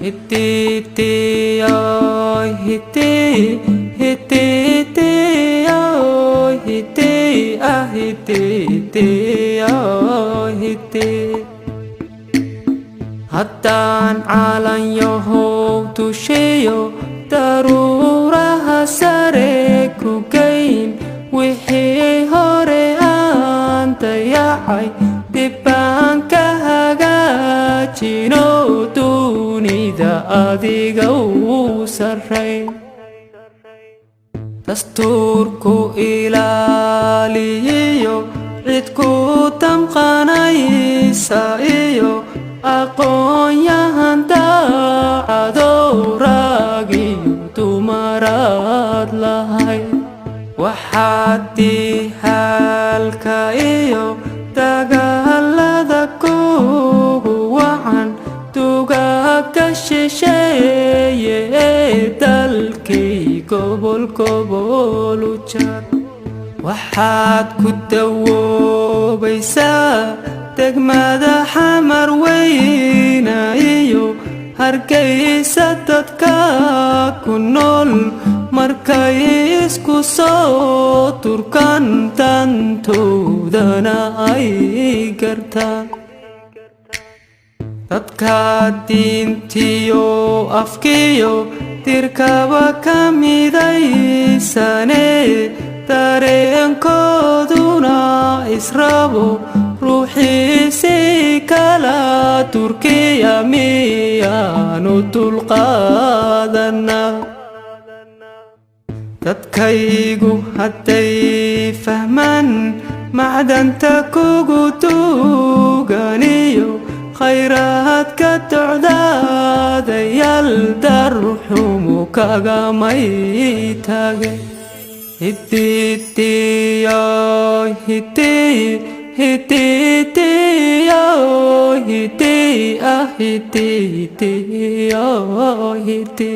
Hiti ơi hiti hiti ơi hiti hiti ơi hiti Hatan alan yoho tushiyo daruraha sare ku gayn wixii hore aan dayacay dibaan ka hagaajino dunida adiga u sarrayn dastuurku ilaaliyo cid ku damqanaysa iyo aqoon-yahan daacado raagiyo dumaraad lahay waxaad dihalka iyo dagaalada kugu wacan dugaagga shisheeye ee dalkii gobol gobol u jar waxaad ku dawoobaysaa degmada xamar weyna iyo hargeysa dadka ku nool markay isku soo turkan dantoodana ay gartaan dadka diintiyo afkiyo dirkaba ka midaysane dareenkooduna israbo ruuxiisi kala turkiya miyaanu dulqaadana dadkaygu hadday fahmaan macdanta kugu tuganiyo khayraadka docdaadayaal darxumu kagamay tage hiti hiti hiti hiti hiti hiti